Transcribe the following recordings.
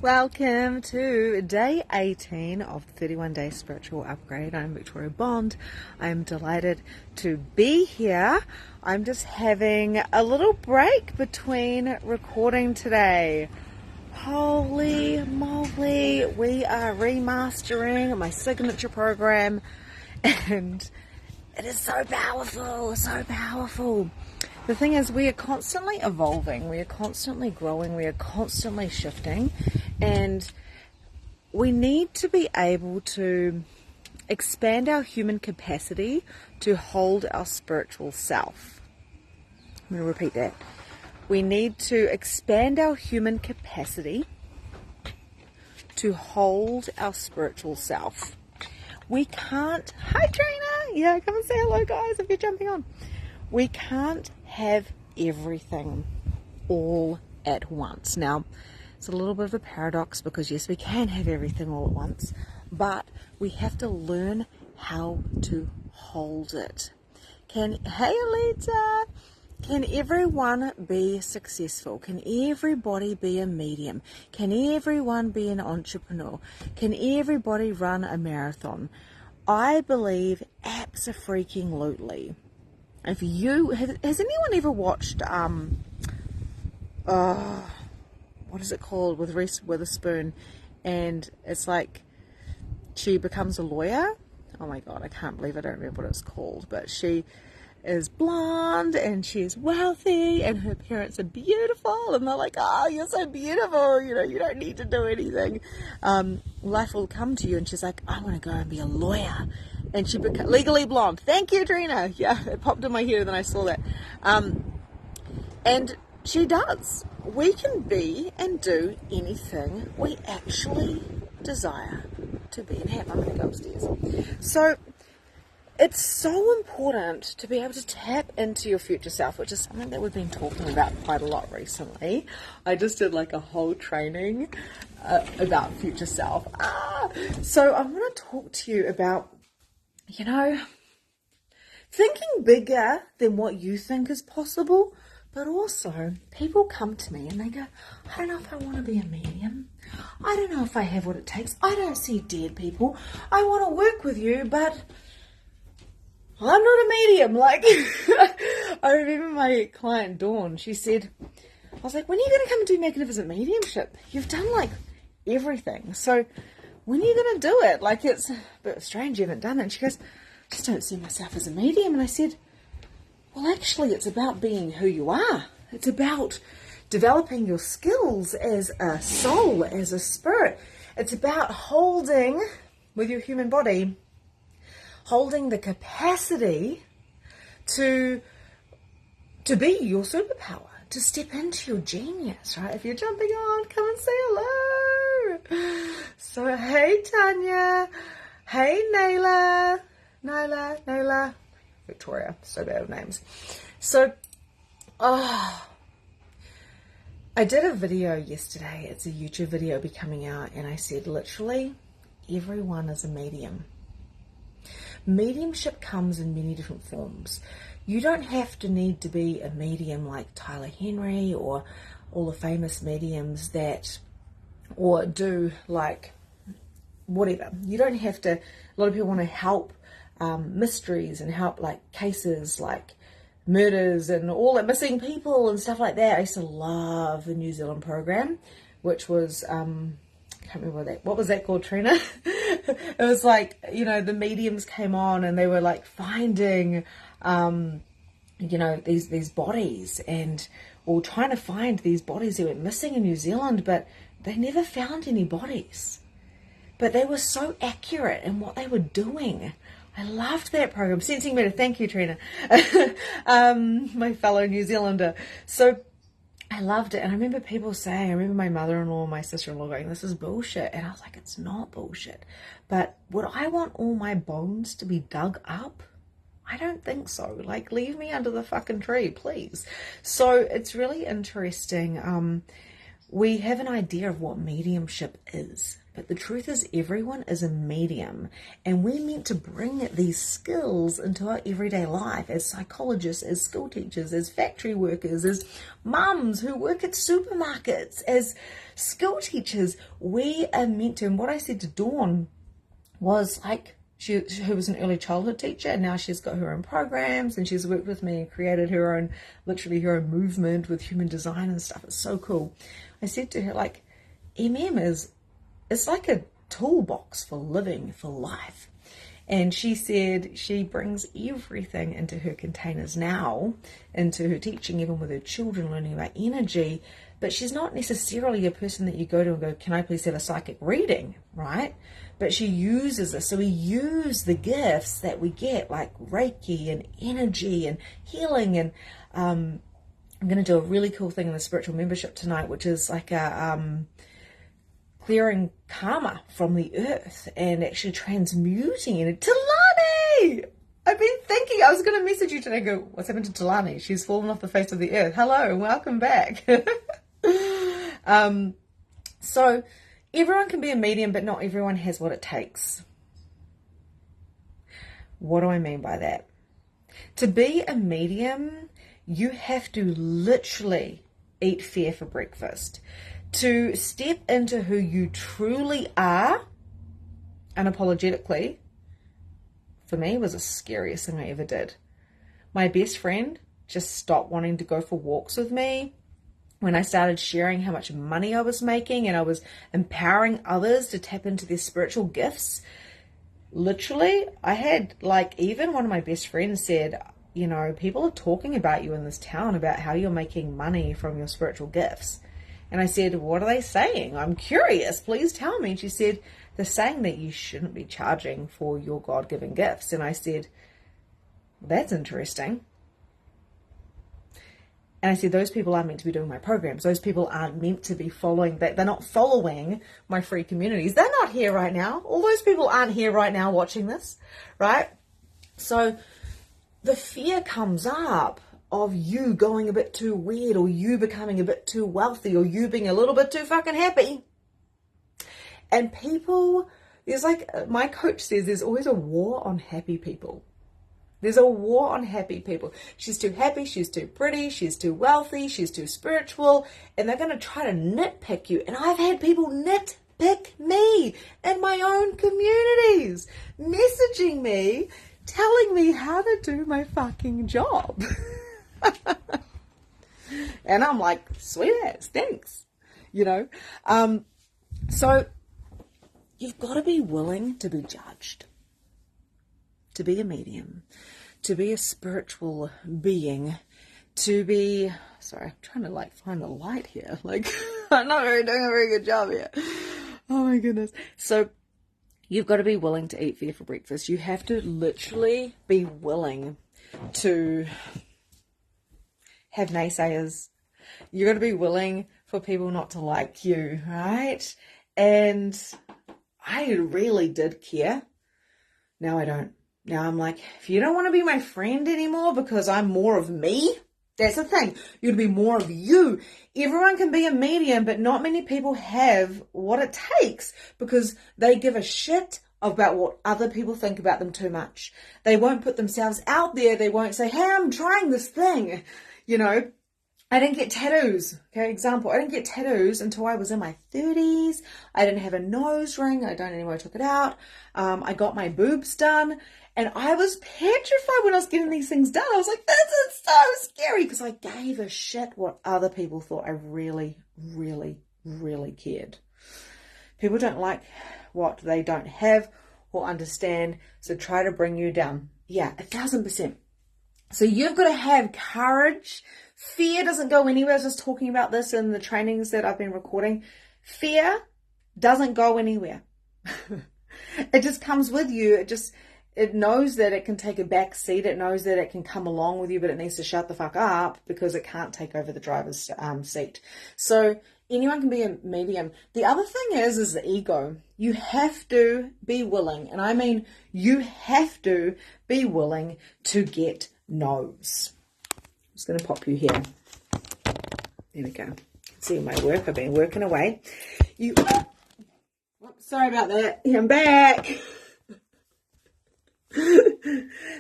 Welcome to day 18 of the 31-day spiritual upgrade. I'm Victoria Bond. I'm delighted to be here. I'm just having a little break between recording today. Holy moly, we are remastering my signature program and it is so powerful, so powerful. The thing is, we are constantly evolving, we are constantly growing, we are constantly shifting, and we need to be able to expand our human capacity to hold our spiritual self. I'm going to repeat that. We need to expand our human capacity to hold our spiritual self. We can't, hi Trina, yeah, come and say hello guys if you're jumping on. We can't have everything all at once. Now, it's a little bit of a paradox because yes, we can have everything all at once, but we have to learn how to hold it. Hey Alita, can everyone be successful? Can everybody be a medium? Can everyone be an entrepreneur? Can everybody run a marathon? I believe abso-freaking-lutely. If you has anyone ever watched what is it called, with Reese Witherspoon, and it's like she becomes a lawyer? Oh my god, I can't believe I don't remember what it's called, but she is blonde and she's wealthy and her parents are beautiful and they're like, oh, you're so beautiful, you know, you don't need to do anything, life will come to you. And she's like, I want to go and be a lawyer. And she became Legally Blonde. Thank you, Trina. Yeah, it popped in my head and then I saw that. And she does. We can be and do anything we actually desire to be and have. I'm going to go upstairs. So it's so important to be able to tap into your future self, which is something that we've been talking about quite a lot recently. I just did like a whole training about future self. So I'm going to talk to you about, you know, thinking bigger than what you think is possible, but also people come to me and they go, I don't know if I want to be a medium. I don't know if I have what it takes. I don't see dead people. I want to work with you, but I'm not a medium. Like, I remember my client Dawn, she said, I was like, when are you going to come and do magnificent mediumship? You've done like everything. So when are you going to do it? Like, it's a bit strange you haven't done it. And she goes, I just don't see myself as a medium. And I said, well, actually, it's about being who you are. It's about developing your skills as a soul, as a spirit. It's about holding, with your human body, holding the capacity to be your superpower, to step into your genius, right? If you're jumping on, come and say hello. So, hey, Tanya. Hey, Naila. Victoria. So bad with names. So, I did a video yesterday. It's a YouTube video be coming out. And I said, literally, everyone is a medium. Mediumship comes in many different forms. You don't have to need to be a medium like Tyler Henry or all the famous mediums that, or do like whatever. You don't have to. A lot of people want to help mysteries and help like cases like murders and all the missing people and stuff like that. I used to love the New Zealand program, which was I can't remember what was that called, Trina? It was like, you know, the mediums came on and they were like finding you know, these bodies, and or trying to find these bodies that went missing in New Zealand, but they never found any bodies. But they were so accurate in what they were doing. I loved that program. Sensing Better. Thank you, Trina. My fellow New Zealander. So I loved it. And I remember people saying, I remember my mother-in-law and my sister-in-law going, this is bullshit. And I was like, it's not bullshit. But would I want all my bones to be dug up? I don't think so. Like, leave me under the fucking tree, please. So it's really interesting. we have an idea of what mediumship is, but the truth is everyone is a medium, and we're meant to bring these skills into our everyday life as psychologists, as school teachers, as factory workers, as mums who work at supermarkets, as school teachers. We are meant to, and what I said to Dawn was like, who was an early childhood teacher, and now she's got her own programs, and she's worked with me and created her own, literally her own movement with human design and stuff. It's so cool. I said to her, like, it's like a toolbox for living, for life. And she said she brings everything into her containers now, into her teaching, even with her children, learning about energy. But she's not necessarily a person that you go to and go, can I please have a psychic reading, right? But she uses this. So we use the gifts that we get, like Reiki and energy and healing. And I'm going to do a really cool thing in the spiritual membership tonight, which is like a clearing karma from the earth and actually transmuting it. Talani! I've been thinking, I was going to message you today and go, what's happened to Talani? She's fallen off the face of the earth. Hello and welcome back. So everyone can be a medium, but not everyone has what it takes. What do I mean by that? To be a medium, you have to literally eat fear for breakfast. To step into who you truly are, unapologetically, for me, was the scariest thing I ever did. My best friend just stopped wanting to go for walks with me when I started sharing how much money I was making and I was empowering others to tap into their spiritual gifts. Literally, I had, like, even one of my best friends said, you know, people are talking about you in this town about how you're making money from your spiritual gifts. And I said, what are they saying? I'm curious. Please tell me. And she said, they're saying that you shouldn't be charging for your God-given gifts. And I said, that's interesting. And I said, those people aren't meant to be doing my programs. Those people aren't meant to be following that. They're not following my free communities. They're not here right now. All those people aren't here right now watching this, right? So the fear comes up of you going a bit too weird, or you becoming a bit too wealthy, or you being a little bit too fucking happy. And people, there's like, my coach says, there's always a war on happy people. There's a war on happy people. She's too happy, she's too pretty, she's too wealthy, she's too spiritual, and they're going to try to nitpick you. And I've had people nitpick me in my own communities, messaging me, telling me how to do my fucking job. And I'm like, sweet ass, thanks. You know, so you've got to be willing to be judged, to be a medium, to be a spiritual being, to be, sorry, I'm trying to like find the light here. Like, I'm not really doing a very good job here. Oh my goodness. So you've got to be willing to eat fear for breakfast. You have to literally be willing to have naysayers. You're going to be willing for people not to like you, right? And I really did care. Now I don't. Now I'm like, if you don't want to be my friend anymore because I'm more of me, that's the thing. You'd be more of you. Everyone can be a medium, but not many people have what it takes because they give a shit about what other people think about them too much. They won't put themselves out there. They won't say, hey, I'm trying this thing. You know, I didn't get tattoos. Okay, example, I didn't get tattoos until I was in my 30s. I didn't have a nose ring. I don't know where I took it out. I got my boobs done. And I was petrified when I was getting these things done. I was like, this is so scary because I gave a shit what other people thought. I really, really, really cared. People don't like what they don't have or understand, so try to bring you down. Yeah, 1,000%. So you've got to have courage. Fear doesn't go anywhere. I was just talking about this in the trainings that I've been recording. Fear doesn't go anywhere. It just comes with you. It knows that it can take a back seat. It knows that it can come along with you, but it needs to shut the fuck up because it can't take over the driver's seat. So anyone can be a medium. The other thing is the ego. You have to be willing, and I mean you have to be willing to get no's. I'm just going to pop you here. There we go. You can see my work. I've been working away. Sorry about that. I'm back.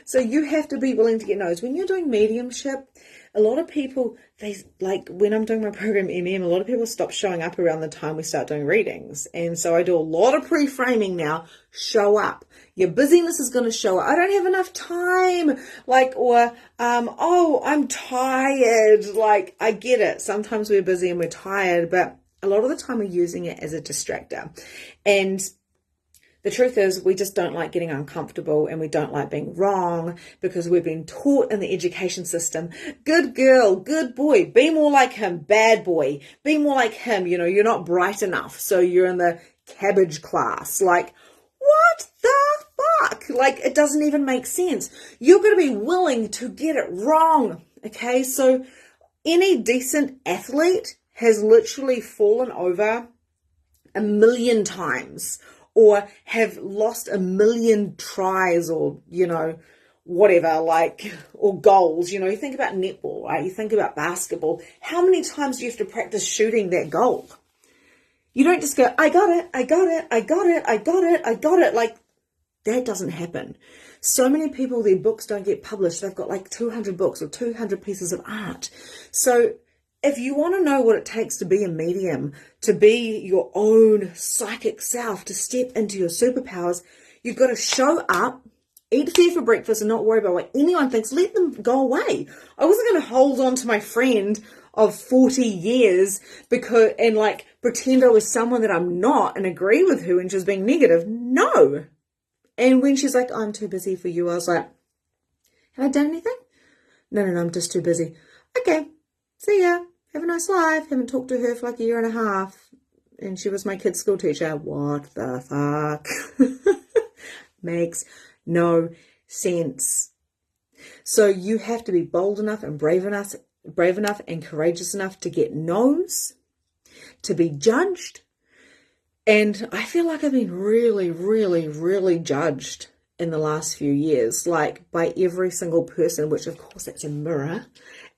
So you have to be willing to get no's. When you're doing mediumship, a lot of people, when I'm doing my program MM, a lot of people stop showing up around the time we start doing readings. And so I do a lot of pre-framing now. Show up. Your busyness is going to show up. I don't have enough time. I'm tired. I get it. Sometimes we're busy and we're tired, but a lot of the time we're using it as a distractor. And the truth is, we just don't like getting uncomfortable, and we don't like being wrong, because we've been taught in the education system, good girl, good boy, be more like him, bad boy, be more like him, you're not bright enough, so you're in the cabbage class. What the fuck? It doesn't even make sense. You're going to be willing to get it wrong, okay? So any decent athlete has literally fallen over 1 million times, or have lost 1 million tries, or, whatever, or goals. You think about netball, right? You think about basketball. How many times do you have to practice shooting that goal? You don't just go, I got it, I got it, I got it, I got it, I got it. That doesn't happen. So many people, their books don't get published. They've got 200 books or 200 pieces of art. So if you want to know what it takes to be a medium, to be your own psychic self, to step into your superpowers, you've got to show up, eat fair for breakfast, and not worry about what anyone thinks. Let them go away. I wasn't going to hold on to my friend of 40 years and pretend I was someone that I'm not and agree with her when she was being negative. No. And when she's like, I'm too busy for you, I was like, have I done anything? No, I'm just too busy. Okay, see ya. Have a nice life. Haven't talked to her for 1.5 years. And she was my kid's school teacher. What the fuck? Makes no sense. So you have to be bold enough and brave enough and courageous enough to get no's, to be judged. And I feel like I've been really, really, really judged in the last few years, by every single person, which of course that's a mirror.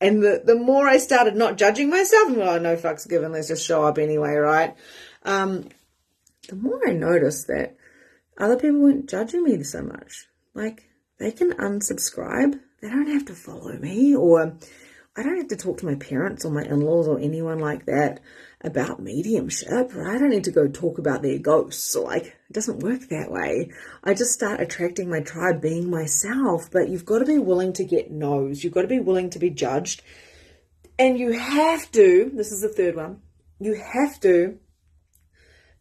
And the more I started not judging myself, no fucks given, let's just show up anyway, right? The more I noticed that other people weren't judging me so much. They can unsubscribe. They don't have to follow me, or I don't have to talk to my parents or my in-laws or anyone like that about mediumship, right? I don't need to go talk about their ghosts. It doesn't work that way. I just start attracting my tribe, being myself. But you've got to be willing to get no's. You've got to be willing to be judged. And you have to, this is the third one, you have to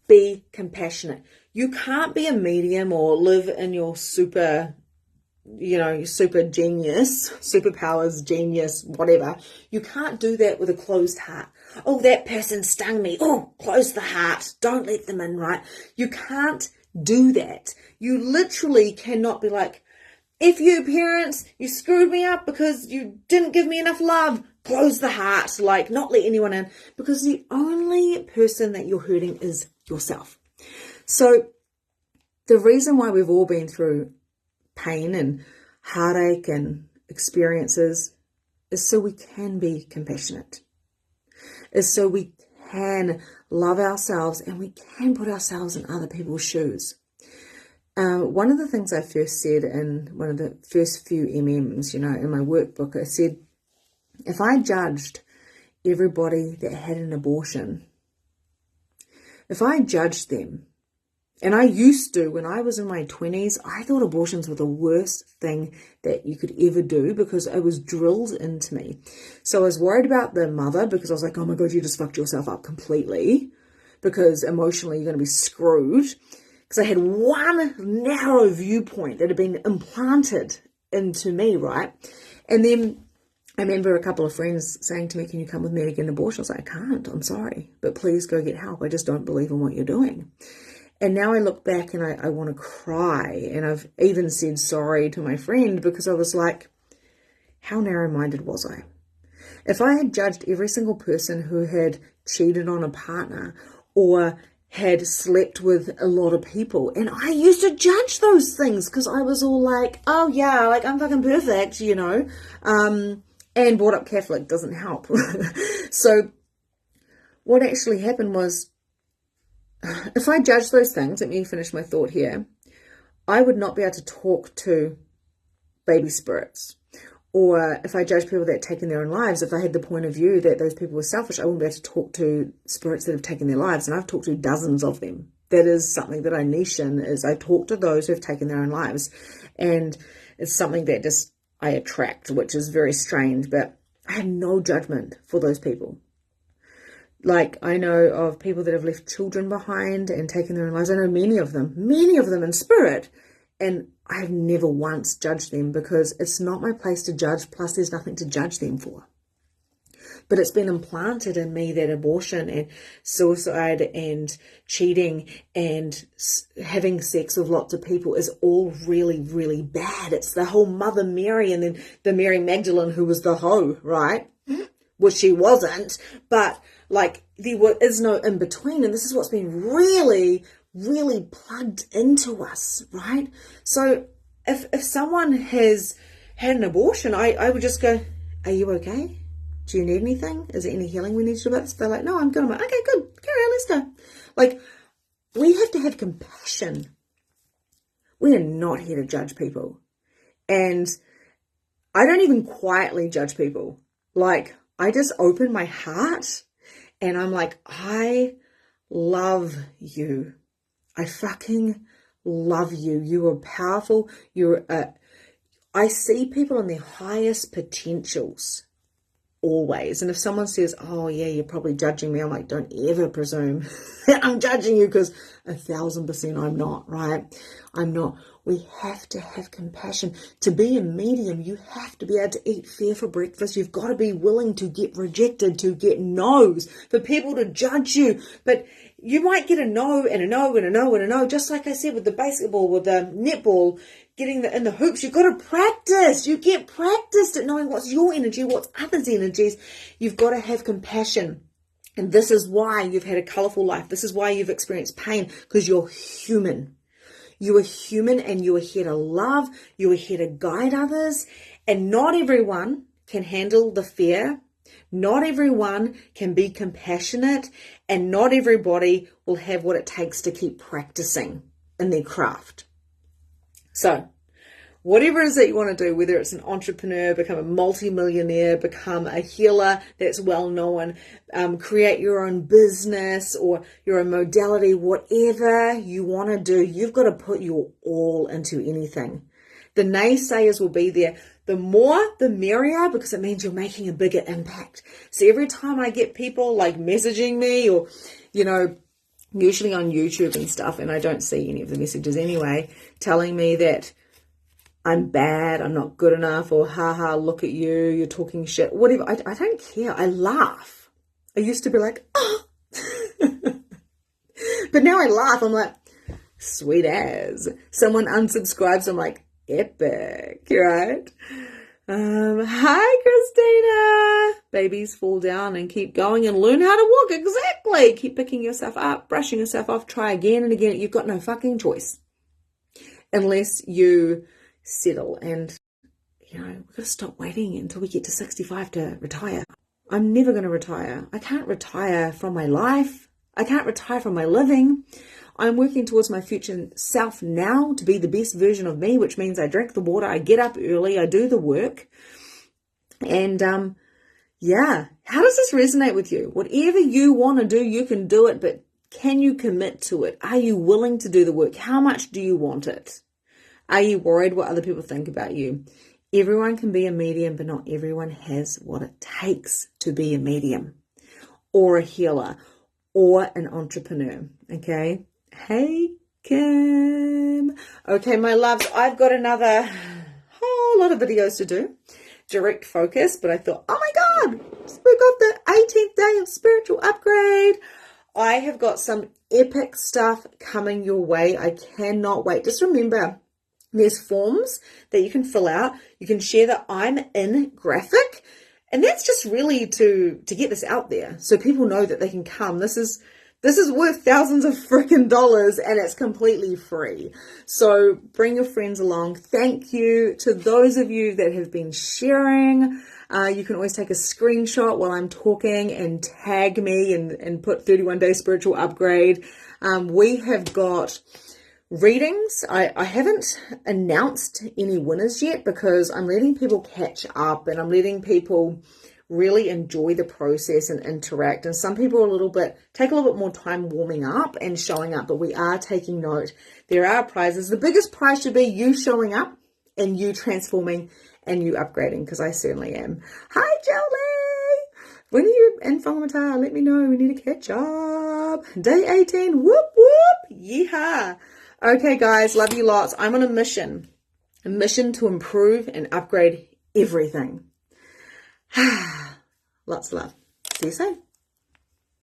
be compassionate. You can't be a medium or live in your super genius, superpowers, genius, whatever. You can't do that with a closed heart. Oh, that person stung me. Oh, close the heart. Don't let them in, right? You can't do that. You literally cannot be like, if you parents, you screwed me up because you didn't give me enough love. Close the heart, not let anyone in, because the only person that you're hurting is yourself. So the reason why we've all been through pain and heartache and experiences is so we can be compassionate, is so we can love ourselves and we can put ourselves in other people's shoes. One of the things I first said in one of the first few MMs, in my workbook, I said, if I judged everybody that had an abortion, if I judged them, and I used to, when I was in my 20s, I thought abortions were the worst thing that you could ever do because it was drilled into me. So I was worried about the mother because I was like, oh my God, you just fucked yourself up completely because emotionally you're going to be screwed. Because I had one narrow viewpoint that had been implanted into me, right? And then I remember a couple of friends saying to me, can you come with me to get an abortion? I was like, I can't, I'm sorry, but please go get help. I just don't believe in what you're doing. And now I look back and I want to cry. And I've even said sorry to my friend because I was like, how narrow-minded was I? If I had judged every single person who had cheated on a partner or had slept with a lot of people, and I used to judge those things because I was all like, oh yeah, I'm fucking perfect, and brought up Catholic doesn't help. So what actually happened was, if I judge those things, let me finish my thought here, I would not be able to talk to baby spirits. Or if I judge people that have taken their own lives, if I had the point of view that those people were selfish, I wouldn't be able to talk to spirits that have taken their lives. And I've talked to dozens of them. That is something that I niche in, is I talk to those who have taken their own lives. And it's something that just I attract, which is very strange, but I have no judgment for those people. Like, I know of people that have left children behind and taken their own lives. I know many of them in spirit. And I've never once judged them, because it's not my place to judge, plus there's nothing to judge them for. But it's been implanted in me that abortion and suicide and cheating and having sex with lots of people is all really, really bad. It's the whole Mother Mary, and then the Mary Magdalene who was the hoe, right? Well, she wasn't, but like there is no in between. And this is what's been really plugged into us, right? So if someone has had an abortion, I would just go, are you okay? Do you need anything? Is there any healing we need to do about this? They're like, no, I'm good. I'm like, okay, good. Carry on, let's go. Like, we have to have compassion. We are not here to judge people. And I don't even quietly judge people. Like, I just open my heart and I'm like, I love you. I fucking love you. You are powerful. I see people on their highest potentials always. And if someone says, oh yeah, you're probably judging me, I'm like, don't ever presume that I'm judging you, because 1,000% I'm not, right? I'm not. We have to have compassion. To be a medium, you have to be able to eat fair for breakfast. You've got to be willing to get rejected, to get no's, for people to judge you. But you might get a no and a no and a no and a no. Just like I said with the basketball, with the netball, getting in the hoops, you've got to practice. You get practiced at knowing what's your energy, what's others' energies. You've got to have compassion. And this is why you've had a colourful life. This is why you've experienced pain, because you're human. You are human and you are here to love. You are here to guide others. And not everyone can handle the fear. Not everyone can be compassionate. And not everybody will have what it takes to keep practicing in their craft. So, whatever it is that you want to do, whether it's an entrepreneur, become a multi-millionaire, become a healer that's well known, create your own business or your own modality, whatever you want to do, you've got to put your all into anything. The naysayers will be there. The more, the merrier, because it means you're making a bigger impact. So every time I get people like messaging me or, usually on YouTube and stuff, and I don't see any of the messages anyway, telling me that I'm bad, I'm not good enough, or haha, look at you, you're talking shit, whatever. I don't care. I laugh. I used to be like, oh. But now I laugh. I'm like, sweet as. Someone unsubscribes, I'm like, epic, right? Hi, Christina. Babies fall down and keep going and learn how to walk. Exactly. Keep picking yourself up, brushing yourself off, try again and again. You've got no fucking choice. Unless you settle. And, we've got to stop waiting until we get to 65 to retire. I'm never going to retire. I can't retire from my life. I can't retire from my living. I'm working towards my future self now to be the best version of me, which means I drink the water, I get up early, I do the work. And how does this resonate with you? Whatever you want to do, you can do it, but can you commit to it? Are you willing to do the work? How much do you want it? Are you worried what other people think about you? Everyone can be a medium, but not everyone has what it takes to be a medium or a healer or an entrepreneur, okay? Hey, Kim. Okay, my loves, I've got another whole lot of videos to do. Direct focus, but I thought, oh my God, we got the 18th day of spiritual upgrade. I have got some epic stuff coming your way. I cannot wait. Just remember, there's forms that you can fill out. You can share the I'm in graphic. And that's just really to get this out there so people know that they can come. This is worth thousands of freaking dollars and it's completely free. So bring your friends along. Thank you to those of you that have been sharing. You can always take a screenshot while I'm talking and tag me and put 31 Day Spiritual Upgrade. We have got readings. I haven't announced any winners yet because I'm letting people catch up and I'm letting people really enjoy the process and interact. And some people take a little bit more time warming up and showing up, but we are taking note. There are prizes. The biggest prize should be you showing up and you transforming and you upgrading, because I certainly am. Hi, Jolie! When are you in Whangamata? Let me know. We need to catch up. Day 18. Whoop, whoop. Yeehaw. Okay, guys. Love you lots. I'm on a mission to improve and upgrade everything. Lots of love. See you soon.